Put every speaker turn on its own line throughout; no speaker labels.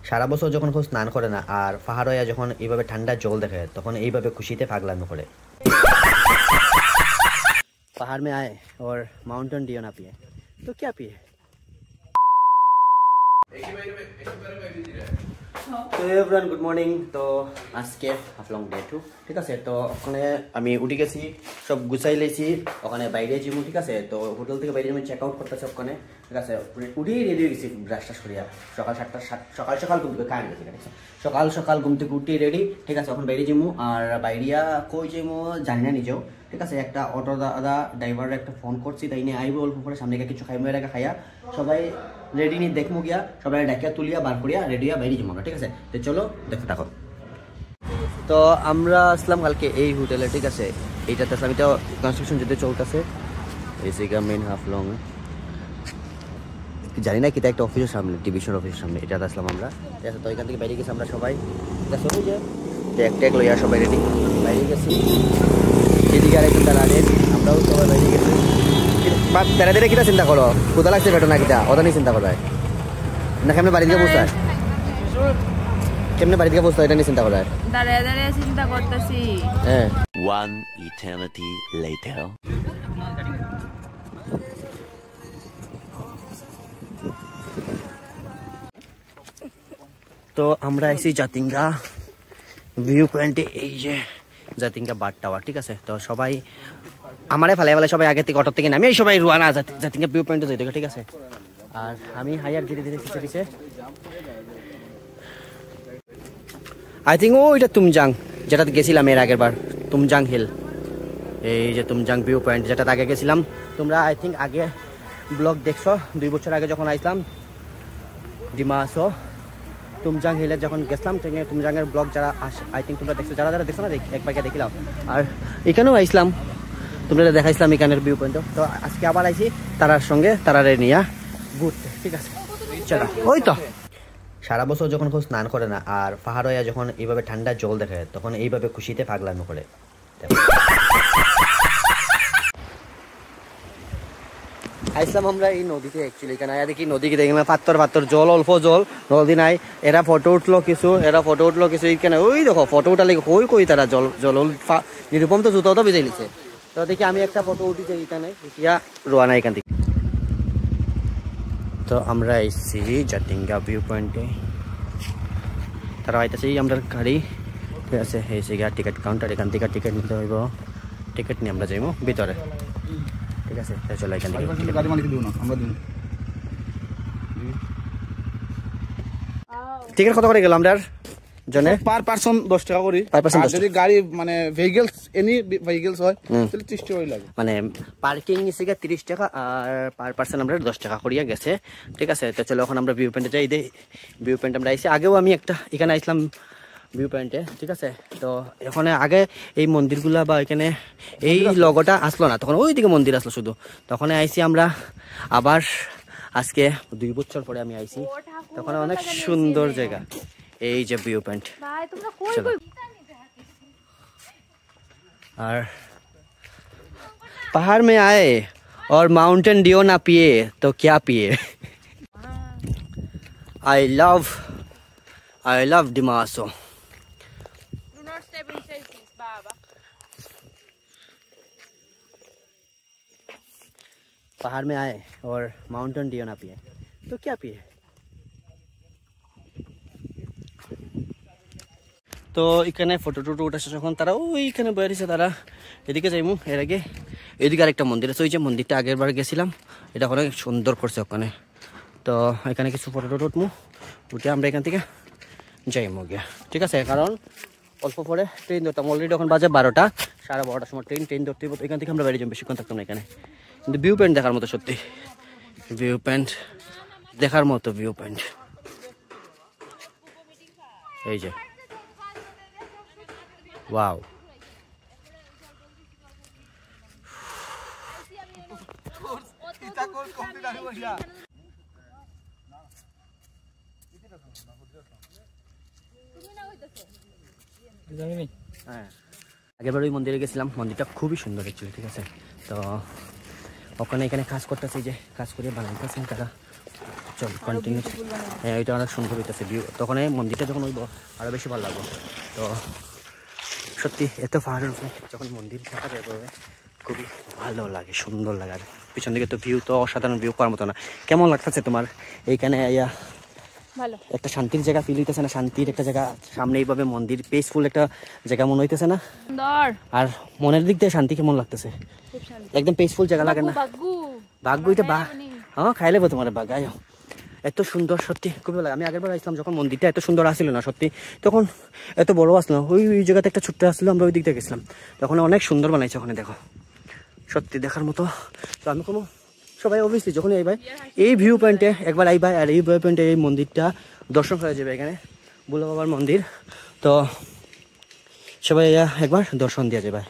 সারা বছর যখন কেউ স্নান করে না আর পাহাড় হইয়া যখন এইভাবে ঠান্ডা জল দেখে তখন এইভাবে খুশিতে পাগলামি করে। पहाड़ में आए और माउंटेन ड्यू ना पिए तो क्या पिए। তো এভরিওয়ান গুড মর্নিং। তো আজকে হাফলং ডে 2 ঠিক আছে। তো ওখানে আমি উঠে গেছি, সব গুছাই লেছি, ওখানে বাইরে যাবো ঠিক আছে। তো হোটেল থেকে বাইরে আমি চেক আউট করতেছি ওখানে ঠিক আছে। উঠেই রেডি হয়ে গেছি ব্রাশ টাশ করিয়া, সকাল 7টা সকাল ঘুম থেকে খাই ঠিক আছে। সকাল ঘুম থেকে উঠে রেডি ঠিক আছে। এখন বাইরে যাবো আর বাইরিয়া কই যাবো জানি না নিজেও ঠিক আছে। একটা অটো দাদা ড্রাইভারের একটা ফোন করছি, তাই নিয়ে আইবো অল্প পরে সামনে কিছু খাইমো, এর আগে খাইয়া সবাই রেডি নিয়ে দেখবো গিয়া, সবাই ডাকিয়া তুলিয়া বার করিয়া রেডি হইয়া বাইরে যাবো আমরা ঠিক আছে। তো চলো দেখতে থাকো। তো আমরা আসলাম কালকে এই হোটেলে ঠিক আছে। এইটাতে আসলাম, এটা কনস্ট্রাকশন যেতে চলতেছে এই জায়গা মেন হাফলং, জানি না কিটা একটা অফিসের সামনে, ডিভিশন অফিসের সামনে এটাতে আসলাম আমরা ঠিক আছে। তো এখান থেকে বাইরে গেছি আমরা সবাই ঠিক আছে। ওই যে ট্যাগ লইয়া সবাই রেডি বাইরে গেছি। এদিকে আর একটু দাঁড়ালে আমরাও সবাই বাইরে গেছি। তেরা তেরা কিটা চিন্তা করো, কোথা লাগছে বেটো না কিটা ওটা নিয়ে চিন্তা করবে না, কেমনে বাড়ি থেকে বসতে কেমনে বাড়ি থেকে বসতে এটা নিয়ে চিন্তা করবে।
দাঁড়িয়ে দাঁড়িয়ে চিন্তা করতেছি।
হ্যাঁ।
One eternity later.
তো আমরা আইসি জাতিঙ্গা ভিউ পয়েন্টে, এই যে জাতিঙ্গা বার্ড টাওয়ার ঠিক আছে। তো সবাই আমারে ফেলে সবাই আগে থেকে অটো থেকে নামি এই সবাই রুয়ানা জাতিঙ্গা ভিউ পয়েন্টে যাই ঠিক আছে। আর আমি হাইয়ার ধীরে ধীরে পিছে আই থিঙ্ক ওইটা তুমজাং, যেটাতে গেছিলাম এর আগের বার, তুমজাং হিল। এই যে তুমজাং ভিউ পয়েন্ট যেটাতে আগে গেছিলাম, তোমরা আই থিঙ্ক আগে ব্লগ দেখছো 2 বছর আগে যখন আইসলাম ডিমাসো তুমজাং হিলে যখন গেছিলাম, তুমজাংয়ের ব্লগ যারা আই থিঙ্ক তোমরা দেখছো, যারা যারা দেখছো না একবার দেখিলাম। আর এখানেও আইসলাম, তোমরা দেখাইছিলাম এখানের ভিউ পয়েন্ট। তো আজকে আবার আইসি তারার সঙ্গে, তারারে নিয়ে ঘুরতে ঠিক আছে। চলো ওই তো সারা বছর যখন কেউ স্নান করে না আর পাহাড় হইয়া যখন এইভাবে ঠান্ডা জল দেখে তখন এইভাবে খুশিতে পাগলামি করে। আইসলাম আমরা এই নদীতে অ্যাকচুয়ালি, কেন দেখি নদীকে দেখলাম পাত্তর জল, অল্প জল, নদী নাই। এরা ফটো উঠলো কিছু এখানে ওই দেখো ফটো উঠালে কই তারা জল নিরুপম তো জুতো তো ভিজাই লিছে। তো দেখি আমি একটা ফটো উঠিছি এখানে, ইয়া রোয়ানা এখান থেকে। তো আমরা এসছি জাতিঙ্গা ভিউ পয়েন্টে, তারা আইতেছে আমরা গাড়ি ঠিক আছে। এই জায়গা টিকিট কাউন্টার, এখান থেকে টিকিট নিতে হইব, টিকিট নিয়ে আমরা যাইব ভিতরে ঠিক আছে। চলো এখান থেকে টিকিট কত করে গেল আমরা জনে
পার পারসন 10 টাকা করে, যদি গাড়ি মানে ভেহিকলস এনি ভেহিকলস হয় তাহলে 30 টাকা লাগে।
মানে পার্কিং এসে 30 টাকা আর পার পারসন আমরা 10 টাকা করিয়া গেছে ঠিক আছে। তো চলো এখন আমরা ভিউ পয়েন্টে যাই। ভিউ পয়েন্ট আমরা আইসি, আগেও আমি একটা এখানে আইসলাম ভিউ পয়েন্টে ঠিক আছে। তো এখানে আগে এই মন্দিরগুলা বা এখানে এই লগোটা আসলো না, তখন ওইদিকে মন্দির আসলো শুধু, তখন আইসি আমরা আবার আজকে 2 বছর পরে আমি আইসি, তখন অনেক সুন্দর জায়গা এই যে ভিউ পয়েন্ট। और पहाड़ में आए और माउंटेन ड्यू ना पिए तो क्या पिए। आई लव डिमासो। पहाड़ में आए और माउंटेन ड्यू ना पिए तो क्या पिए। তো এখানে ফটো টুটো উঠেছে যখন তারা ওইখানে বেরিয়েছে, তারা এদিকে যাইমু। এর আগে এদিকে আরেকটা মন্দির আছে, ওই যে মন্দিরটা আগের বার গেছিলাম, এটা অনেক সুন্দর করছে ওখানে। তো এখানে কিছু ফটো টুটো উঠমু, উঠে আমরা এখান থেকে যাইমু গিয়া ঠিক আছে। কারণ অল্প পরে ট্রেন ধরতাম, অলরেডি এখন বাজে 12টা, 12:30টার সময় ট্রেন ধরতে হবে। এখান থেকে আমরা বেরিয়ে যাবো, বেশিক্ষণ থাকতাম না এখানে। কিন্তু ভিউ পয়েন্ট দেখার মতো, সত্যি ভিউ পয়েন্ট দেখার মতো ভিউ পয়েন্ট। এই যে ওয়াও, হ্যাঁ আগেরবার ওই মন্দিরে গেছিলাম, মন্দিরটা খুবই সুন্দর অ্যাকচুয়ালি ঠিক আছে। তো ওখানে এখানে কাজ করতেছে, যে কাজ করে বানাইতেছেন তারা। চল কন্টিনিউ। হ্যাঁ এটা অনেক সুন্দর হইতেছে ভিউ, তখন এই মন্দিরটা যখন হইব আরও বেশি ভালো লাগবে। তো সত্যি এত পাহাড়ের উপরে যখন মন্দির দেখা যায় খুবই ভালো লাগে, সুন্দর লাগে। আর পিছন দিকে তো ভিউ তো অসাধারণ, ভিউ করার মতো না। কেমন লাগতেছে তোমার এইখানে আইয়া?
ভালো,
একটা শান্তির জায়গা ফিল হইতেছে না? শান্তির একটা জায়গা, সামনে এইভাবে মন্দির, পিসফুল একটা জায়গা মনে হইতেছে না?
সুন্দর।
আর মনের দিক দিয়ে শান্তি কেমন লাগতেছে?
খুব শান্তি,
একদম পিসফুল জায়গা লাগে না? বাঘু এটা হ্যাঁ খাইলে তোমার বাগায় এত সুন্দর, সত্যি খুবই ভালো লাগে। আমি আগের বার আসলাম যখন মন্দিরটা এত সুন্দর আসছিল না, সত্যি তখন এত বড় আসলো না, ওই জায়গাতে একটা ছোট্ট আসলো, আমরা ওই দিক থেকে গেছিলাম, তখন অনেক সুন্দর বানাইছে ওখানে, দেখো সত্যি দেখার মতো। তো আমি কোনো সবাই অবভিয়াসলি যখন আইবাই এই ভিউ পয়েন্টে একবার আইবাই, আর এই ভিউ পয়েন্টে এই মন্দিরটা দর্শন হয়ে যাবে, এখানে বুলা বাবার মন্দির। তো সবাই একবার দর্শন দিয়ে যাবে।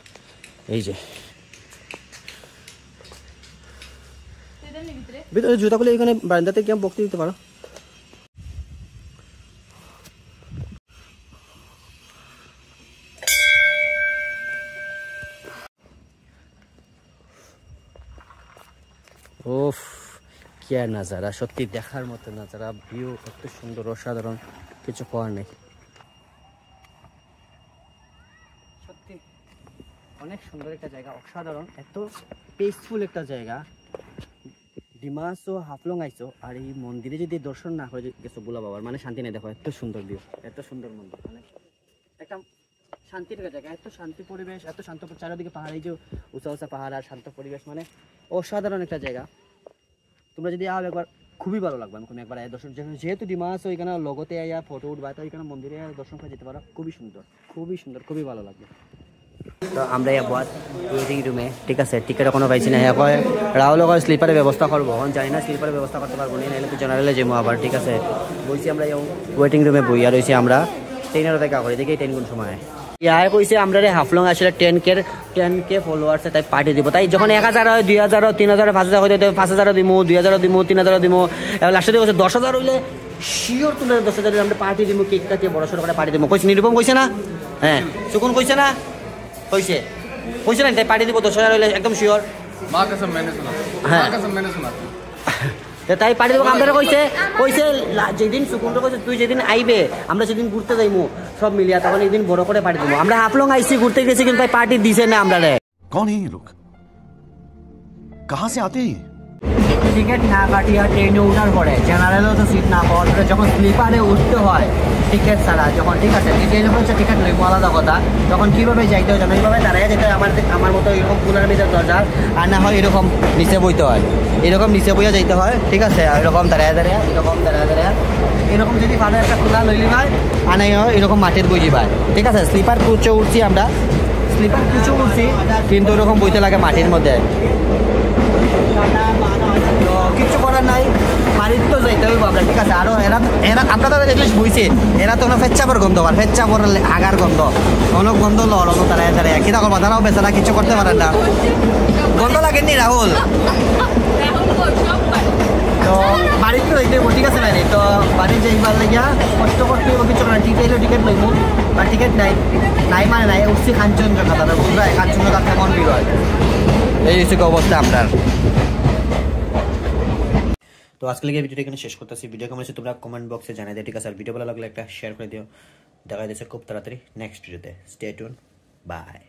এই যে ভিতরে জুতা খুলে এখানে বারান্দাতে কি বক্তি দিতে পারো। ওফ কি আর নাজারা, সত্যি দেখার মতো নাজারা, ভিউ কত সুন্দর, অসাধারণ, কিছু করার নেই। সত্যি অনেক সুন্দর একটা জায়গা, অসাধারণ, এত পিসফুল একটা জায়গা। ডিমাসও হাফলং আইসো আর এই মন্দিরে যদি দর্শন না হয়ে গেছো বুলা বাবার, মানে শান্তি নেই। দেখো এত সুন্দর ভিউ, এত সুন্দর মন্দির, মানে একটা শান্তির জায়গা, এত শান্তি পরিবেশ, এত শান্ত, চারিদিকে পাহাড়, এই যে উঁচা উঁচা পাহাড় আর শান্ত পরিবেশ, মানে অসাধারণ একটা জায়গা। তোমরা যদি আও একবার খুবই ভালো লাগবে। আমি একবার দর্শন, যেহেতু ডিমাস ওইখানে লগতে আইয়া ফটো উঠবা, তো ওইখানে মন্দিরে দর্শন করে যেতে পারো, খুবই সুন্দর, খুবই সুন্দর, খুবই ভালো লাগবে। তো আমরা একবার ওয়েটিং রুমে, ঠিক আছে, টিকিট এখনো পাইছি না। এখন রাহুল স্লিপারের ব্যবস্থা করবো, এখন জানি না স্লিপারের ব্যবস্থা করতে পারবো না, নাহলে তো জেনারেলে যাবো আবার, ঠিক আছে। বলছি আমরা ওয়েটিং রুমে বই আর রয়েছি আমরা ট্রেনের দেখা করি, দেখি ট্রেন কোন সময় ইয়া কইছে। আমরা হাফলং আসলে 10K ফলোয়ার্সে তাই পার্টি দিব, তাই যখন 1000 হয়, 2000 হয়, 3000 হয়, 5000 হইতে 5000 দিব, 2000 দিব, 3000 দিব, এবার লাস্টে দিব 10,000 হইলে শিওর তুলে 10,000 আমরা পার্টি দিব, কেক কাটিয়ে বড় সড়ো করে পার্টি দিব। কইছে নিরূপম কইছে না? হ্যাঁ সুকুন কইছে না? কইছে না তাই পার্টি দিব 10,000 হইলে একদম শিওর।
माँ कसम मैंने सुना,
हाँ।
माँ कसम मैंने सुना।
তাই পার্টি দেবো। আমরা কইছে যেদিন সুকুন্দ্র কইছে তুই যেদিন আইবে আমরা সেদিন ঘুরতে যাইমু সব মিলিয়া, তখন এইদিন বড় করে পার্টি দেবো। আমরা হাফলং আইসি ঘুরতে গেছি, কিন্তু পার্টি দিছে না আমরা।
कौन है ये लोग, कहाँ से आते हैं?
টিকিট না কাটিয়া ট্রেনে উঠার পরে, জেনারেলও তো সিট না পাওয়ার পরে, যখন স্লিপারে উঠতে হয় টিকিট ছাড়া, যখন ঠিক আছে ট্রেনে পৌঁছে টিকিট লইব আলাদা কথা, তখন কীভাবে যাইতে হয় জানো? এইভাবে দাঁড়ায় যেতে হয়, আমার মতো এরকম কুলার ভিতরে দরজা, আর না হয় এরকম নিচে বইতে হয়, এরকম নিচে বইয়া যাইতে হয়, ঠিক আছে। এরকম দাঁড়ায় এরকম যদি ভালো একটা কুলা লইলি হয়, আর নাই হয় এরকম মাটির বই যাবায়, ঠিক আছে। স্লিপার কুচে উঠছি আমরা, কিন্তু এরকম বইতে লাগে মাটির মধ্যে, তো কিছু করার নাই, বাড়ির তো যাইতে হইব আমরা, ঠিক আছে। আরো এরা আমরা তো দেখলে বুঝছি, এরা তো ফেচ্চাপর গন্ধ, আর ফেচ্চাপর আগার গন্ধ, অনেক গন্ধ লড় দাঁড়ায় কিনা করবা, তারাও বেচারা কিছু করতে পারেন না। গন্ধ লাগেনি রাহুল? তো বাড়ির তো যাইতে হইব, ঠিক আছে ভাই। তো বাড়ি যাইবার লাগিয়া কষ্ট করতে হইব, কিছু করার। টিকিট লইব, বা টিকিট নাই মানে নাই, উঠছি কাঞ্চনজঙ্ঘা, তারা বুঝবা কাঞ্চনজঙ্ঘা কেমন ভিড় হয়, এই হচ্ছে অবস্থা আপনার। তো আজকে লেগে ভিডিওটা এখানে শেষ করতেছি। ভিডিও কেমন হচ্ছে তোমরা কমেন্ট বক্সে জানাই দিও, ঠিক আছে। আর ভিডিও ভালো লাগলে একটা শেয়ার করে দিও। দেখা যাচ্ছে খুব তাড়াতাড়ি নেক্সট ভিডিওতে। Stay tune, by.